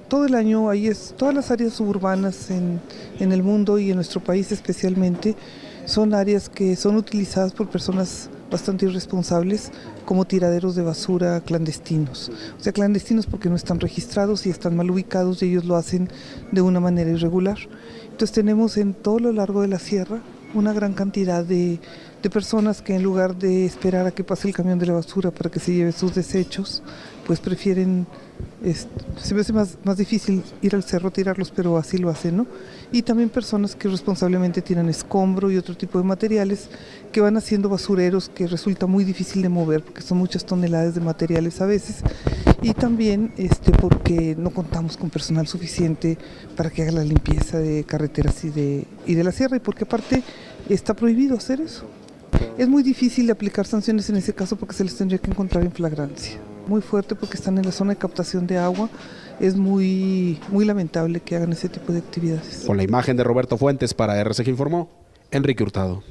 todo el año, todas las áreas suburbanas en el mundo y en nuestro país especialmente, son áreas que son utilizadas por personas bastante irresponsables como tiraderos de basura clandestinos. O sea, clandestinos porque no están registrados y están mal ubicados y ellos lo hacen de una manera irregular. Entonces tenemos en todo lo largo de la sierra una gran cantidad de personas que en lugar de esperar a que pase el camión de la basura para que se lleve sus desechos, pues prefieren, se me hace más difícil ir al cerro a tirarlos, pero así lo hacen, ¿no? Y también personas que responsablemente tiran escombro y otro tipo de materiales que van haciendo basureros que resulta muy difícil de mover porque son muchas toneladas de materiales a veces, y también porque no contamos con personal suficiente para que haga la limpieza de carreteras y de la sierra, y porque aparte está prohibido hacer eso. Es muy difícil de aplicar sanciones en ese caso porque se les tendría que encontrar en flagrancia. Muy fuerte porque están en la zona de captación de agua. Es muy lamentable que hagan ese tipo de actividades. Con la imagen de Roberto Fuentes para RCG informó Enrique Hurtado.